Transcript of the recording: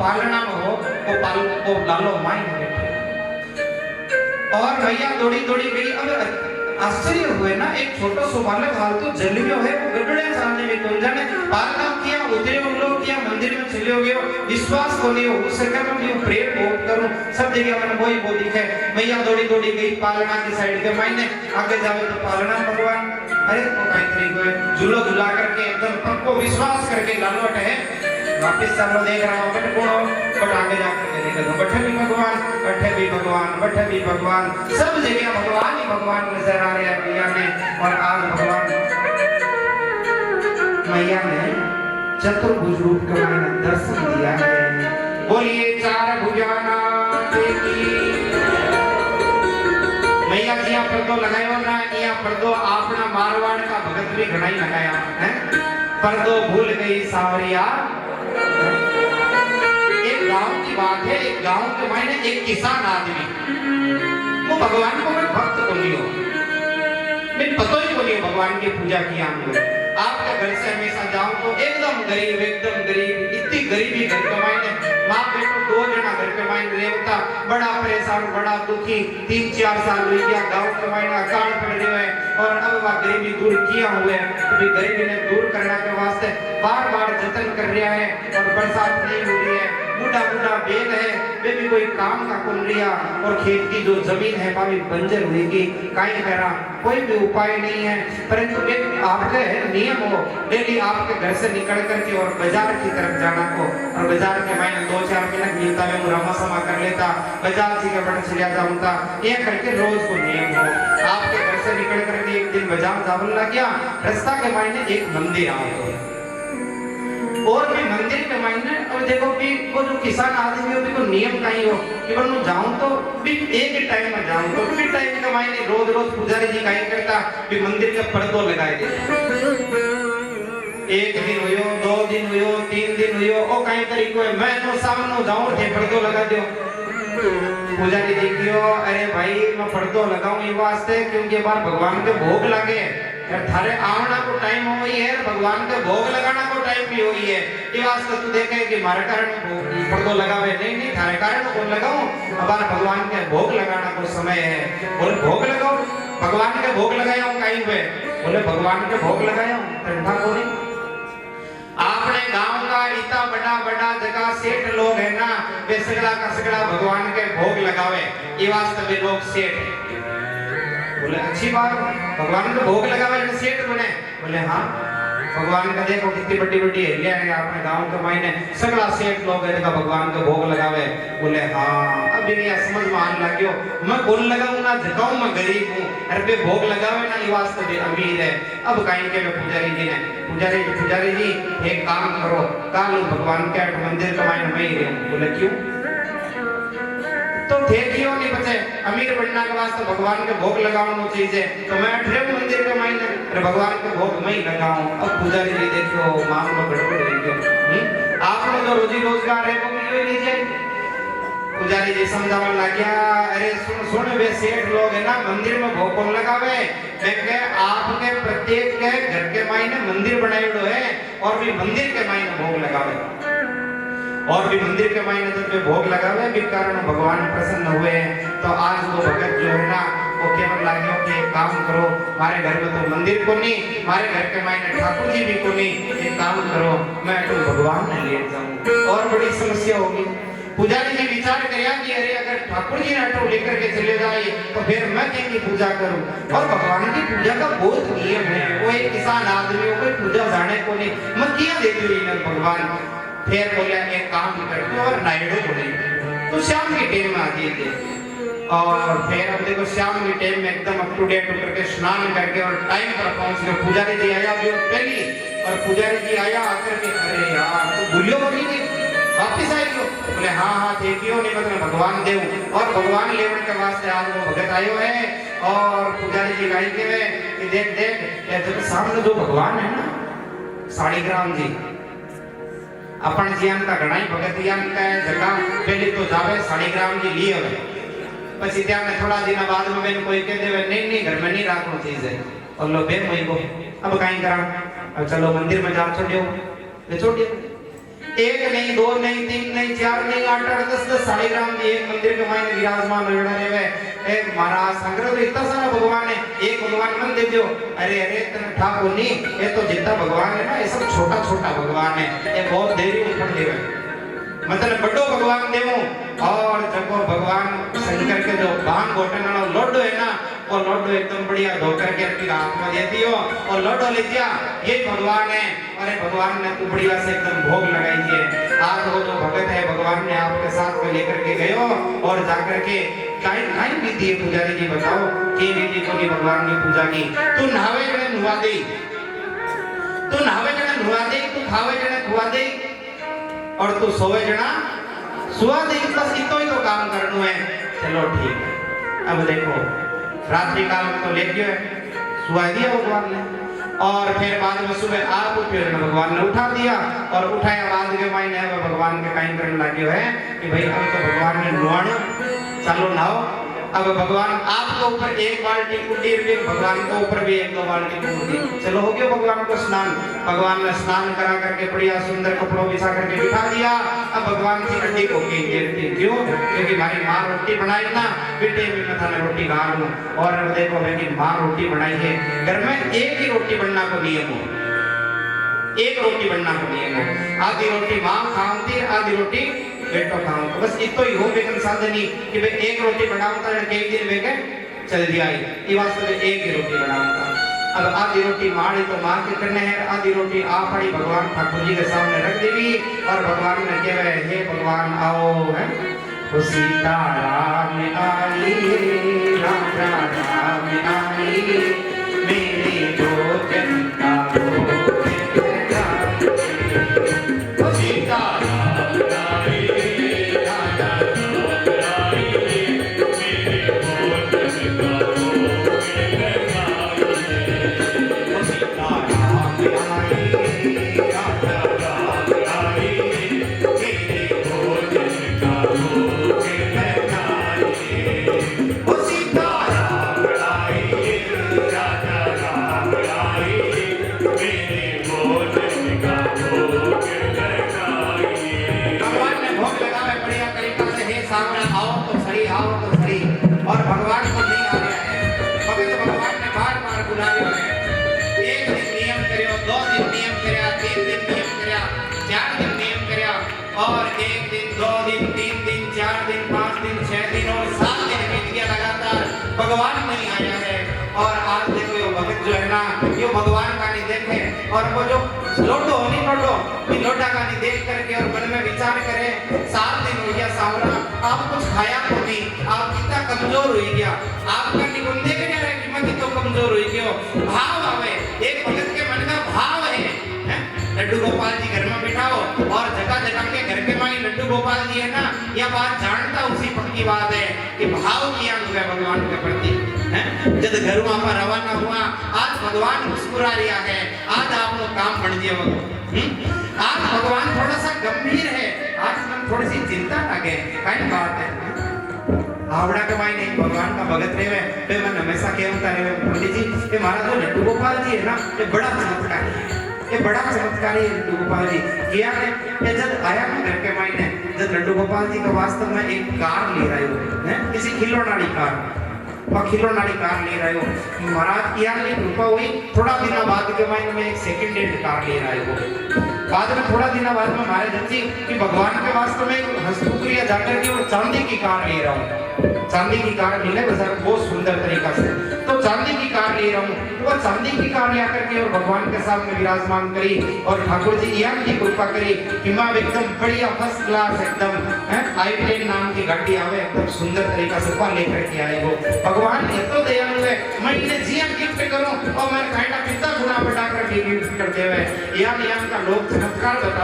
पालना में हो वो लालो माई बैठे और भैया दौड़ी दौड़ी गई। अब आश्चर्य हुए ना, एक छोटा सो बालक हालतू जल गयो है, वो गड़बड़े सामने में कौन जाने पालना किया, उतरे उन लोग किया, मंदिर में चले हो गयो, विश्वास को नहीं हो उस सके में भी प्रेम बहुत करूं, सब जगह मन वही वो दिखे। भैया दौड़ी दौड़ी गई पालना की साइड के मायने, आगे जावे तो पालना भगवान अरे तो कहीं तरीके झूलो झूला करके एकदम पक्को विश्वास करके लालवट है। वापस सब लोग देख रहा हूं बट कौन बट आगे जाकर के देखो बैठे भी भगवान, बैठे भी भगवान, बैठे भी भगवान, सब जगह भगवान ही भगवान नजर आ रहे हैं भैया ने। और आज भगवान मैया ने चतुर्भुज रूप का मैंने दर्शन दिया है। बोलिए चार भुजाना देवी मैया जी यहाँ पर्दो लगायो ना, यहाँ पर्दो आपना मारवाड़ का भगत भी घड़ा ही लगाया है। पर्दो भूल गई सावरिया। एक गांव की बात है, एक गांव के मायने एक किसान आदमी वो भगवान को मैं भक्त को नहीं हो, मैं पता ही को नहीं भगवान की पूजा किया हमने। आपके घर से हमेशा जाऊं तो एकदम गरीब इतनी गरीबी घर के मायने माँ बेटो दो जना घर के मायने रेवता, बड़ा परेशान बड़ा दुखी, 3-4 साल हुई गया गांव के मायने अकाल पड़ रहे हैं। और अब वह गरीबी दूर किया हुए तो भी गरीबी ने दूर करने के वास्ते बार बार जतन कर रहा है और बरसात नहीं हो रही है। बूढ़ा बूढ़ा बेल है वे भी कोई काम का कुल लिया और खेत की जो जमीन है वह भी बंजर हुई, कहीं करा कोई भी उपाय नहीं है। परंतु एक आपके नियम हो डेली आपके घर से निकल करके और बाजार की तरफ जाना को, और बाजार के मायने 2-4 मिनट मिलता है वो रमा समा कर लेता, बाजार जी के बड़ चलिया जाऊंगा ये करके रोज को नियम हो। आपके घर से निकल करके एक दिन बाजार जावन लग गया, रास्ता के मायने एक मंदिर आओ और भी मंदिर के मायने और देखो कि वो जो किसान आदमी हो भी को नियम कहीं हो कि मैं जाऊं तो भी एक ही टाइम में जाऊं तो भी टाइम के मायने रोज रोज पुजारी जी कहीं करता भी मंदिर के पर्दो लगाए दे। एक दिन हुयो, 2 दिन हुयो, 3 दिन हुयो, ओ कहीं तरीको है मैं तो सामने जाऊं थे पर्दो लगा दियो। पुजारी जी क्यों? अरे भाई मैं पर्दो लगाऊं ये वास्ते क्योंकि बार भगवान के भोग लगे थारे आवना को टाइम हो ही है, भगवान के भोग लगाना को टाइम भी हो ही है। ये वास्ते तू देखे कि मारे कारण पर्दो लगावे नहीं थारे कारण को लगाऊं, अब भगवान के भोग लगाना को समय है। बोले भोग लगाओ, भगवान के भोग लगाया हूं कहीं पे? बोले भगवान के भोग लगाया हूं ठंडा को नहीं। आपने गांव का इतना बड़ा बड़ा जगह सेठ लोग है ना, वे सगड़ा का सगड़ा भगवान के भोग लगावे, ये वास्ते वे लोग सेठ है। बोले अच्छी बात, भगवान को भोग लगावे सेठ बने? बोले हाँ, भगवान का देखो कितनी बड़ी बड़ी हरिया है अपने गांव के मायने सगड़ा सेठ लोग है का भगवान को भोग लगावे। बोले हाँ, अब ये समझ में आने लग्यो, मैं बोल लगाऊं ना झकाऊं मैं गरीब हूं, अरे बे भोग लगावे ना ये वास्ते बे अमीर है। अब कहीं के पुजारी जी ने पुजारी जी एक काम करो, कल भगवान के मंदिर के मायने मैं ही रहूं। बोले क्यों? तो थे क्यों नहीं बचे, अमीर बनने के वास्ते भगवान के भोग लगाऊं चीज है तो मैं अठरे मंदिर के मायने भगवान के भोग मैं ही लगाऊं। अब पुजारी जी देखो मामलो गड़बड़ हो गयो, आप लोग जो रोजी रोजगार है वो भी लीजिए। पुजारी जी समझावन लग गया, अरे सुन सुन वे सेठ लोग है ना मंदिर में भोग कौन लगावे? मैं कहे आपके प्रत्येक के घर के मायने मंदिर बनाएड़ो है और भी मंदिर के मायने भोग लगावे, और भी मंदिर के मायने जब वे भोग लगावे भी कारण भगवान प्रसन्न हुए। तो आज वो भगत जो है ना वो केवल लागियो कि एक काम करो, हमारे घर में तो मंदिर को नहीं, हमारे घर के मायने ठाकुर जी भी को नहीं, एक काम करो मैं तो भगवान ने ले जाऊं और बड़ी समस्या होगी। पुजारी जी विचार किया कि अरे अगर ठाकुर जी ने ऑटो लेकर के चले जाए तो फिर मैं किनकी पूजा करूं? और भगवान की पूजा का बहुत नियम है, वो एक किसान आदमी हो कोई पूजा जाने को नहीं, मैं किया देती हुई ना भगवान। फिर बोले एक काम करते और नाइडो बोले तो शाम के टाइम में आ जाइए, और फिर अब देखो शाम के टाइम में एकदम अप टू डेट होकर के स्नान करके और टाइम पर पहुंच गए। पुजारी जी आया भी पहली, और पुजारी जी आया आकर के अरे यार तो भूलियो बोली नहीं वापिस आई गयो? बोले हाँ हाँ देखियो नहीं मतलब भगवान देव, और भगवान लेवन के वास्ते आज वो भगत आयो है। और पुजारी जी गाई के वे देख देख जब सामने जो भगवान है ना शालिग्राम जी, अपन जियान का घणाई भगतियान का जगह पहले तो जावे शालिग्राम जी लिए हुए, પછી ત્યાં થોડા દિન बाद में मैंने कोई कह देवे नहीं घर में नहीं रखो चीज है और लो बे मई को अब कहीं करा, अब चलो मंदिर में जा छोड़ियो ले छोड़ियो। एक नहीं, दो नहीं, तीन नहीं, चार नहीं, 8 10 10 शालिग्राम जी एक मंदिर के मायने विराजमान रहे एक महाराज संग्रह तो इतना सारा भगवान है, एक भगवान मन दे दो। अरे अरे तने ठाकुर नहीं, ये तो जितना भगवान है ना ये सब छोटा छोटा भगवान है, ये बहुत देरी ऊपर देवे मतलब बड़ो भगवान देवो। और जब भगवान शंकर के जो बाण गोटन वाला लोडो है ना, वो लोडो एकदम बढ़िया धोकर के अपनी हाथ में दे दियो और लोडो ले दिया, ये भगवान है। अरे भगवान ने तो बढ़िया से एकदम भोग लगाई है। आज वो जो भगत है भगवान ने आपके साथ में लेकर के गयो और जाकर के काई विधि है पुजारी जी बताओ कि विधि को भगवान की पूजा की। तू नहावे जने नुवा दे, तू नहावे जने नुवा दे, तू खावे जने खुआ दे और तू सोवे जना सुआ दे, बस इतो ही तो काम करना है। चलो ठीक है। अब देखो रात्रि काल में तो लेट गए, सुआ दिया भगवान ने और फिर बाद में सुबह आप उठे भगवान ने उठा दिया और उठाया बाद के मायने भगवान के काई करने लगे है कि भाई अब तो भगवान ने नुआणो चलो नहाओ। अब भगवान आपके ऊपर एक बाल्टी कुंडी फिर भगवान के ऊपर भी एक दो बाल्टी कुंडी, चलो हो गया भगवान को स्नान। भगवान ने स्नान करा करके बढ़िया सुंदर कपड़ों बिछा करके बिठा दिया। अब भगवान की हड्डी को खींचती क्यों? क्योंकि हमारी माँ रोटी बनाई ना, बेटे भी मैं थाने रोटी खा लूं। और अब देखो मेरी माँ रोटी बनाई है, घर में एक ही रोटी बनना को नियम हो, एक रोटी बनना को नियम हो। आधी रोटी माँ खाऊंगी, आधी रोटी बेटो खाऊं, बस इतो ही हो बेकन साधनी कि भाई एक रोटी बनाऊंगा ना कई दिन बेके चल दिया ये वास्ते में एक ही रोटी बनाऊंगा। अब आधी रोटी माड़ी तो मां के करने है, आधी रोटी आप पड़ी भगवान ठाकुर जी के सामने रख देवी और भगवान ने कहे हे भगवान आओ है वो सीताराम आई राजा राम आई मेरे भोजन का और भगवान को नहीं आ रहा है, मगर भगवान ने बार-बार बुलाया है। एक दिन नियम करियो, 2 दिन नियम करया, 3 दिन नियम करया, 4 दिन नियम करया और 1 दिन 2 दिन 3 दिन 4 दिन 5 दिन 6 दिन और 7 दिन बीत गया लगातार, भगवान नहीं आया है। और आज देखो ये भगत जो है ना, ये भगवान का नहीं देखे और वो जो लोटो नहीं लोटो ये लोटा का नहीं देख करके और मन में विचार करे 7 दिन हो गया सावरा, आप कुछ खाया को नहीं, आप कितना कमजोर हो गया, आपका निगुण देख रहे कि मैं कितना कमजोर हो गया। भाव आवे, एक भगत के मन का भाव है, लड्डू गोपाल जी घर में बिठाओ और जगह जगह के घर के माई लड्डू गोपाल जी है ना, यह बात जानता उसी पक्की बात है कि भाव किया हुआ भगवान के प्रति है। जब घर वहां रवाना हुआ, आज भगवान मुस्कुरा रहा है, आज आप लोग काम बढ़ गए। आज भगवान थोड़ा सा गंभीर है, आज मन थोड़ी सी चिंता लगे, कई बात है आवड़ा के माई नहीं भगवान का भगत रहे तो मैं हमेशा कहता रहे पंडित जी कि महाराज जो लड्डू गोपाल जी है ना ये बड़ा चमत्कारी है, ये बड़ा चमत्कारी है लड्डू गोपाल जी। किया है ये जब आया ना घर के माई ने, जब लड्डू गोपाल जी का वास्तव में एक कार ले रहे हो है, किसी खिलौनाड़ी कार और खिलौनाड़ी कार ले रहे हो महाराज, किया नहीं कृपा हुई थोड़ा दिन बाद के मायने में एक सेकंड हैंड कार ले रहे हो। बाद में थोड़ा दिन बाद में हमारे जज्जी कि भगवान के वास्तव में हस्तुक्रिया जाकर के वो चांदी की कार ले रहा हूँ, चांदी की कार मिले बाजार बहुत सुंदर तरीका से, तो चांदी की कार ले रहा हूँ, वो चांदी की कार ले आकर के और भगवान के सामने विराजमान करी और ठाकुर जी यह की कृपा करी कि माँ एकदम बढ़िया फर्स्ट क्लास एकदम i10 नाम की गाड़ी आवे एकदम सुंदर तरीका से लेकर के आए वो भगवान ये तो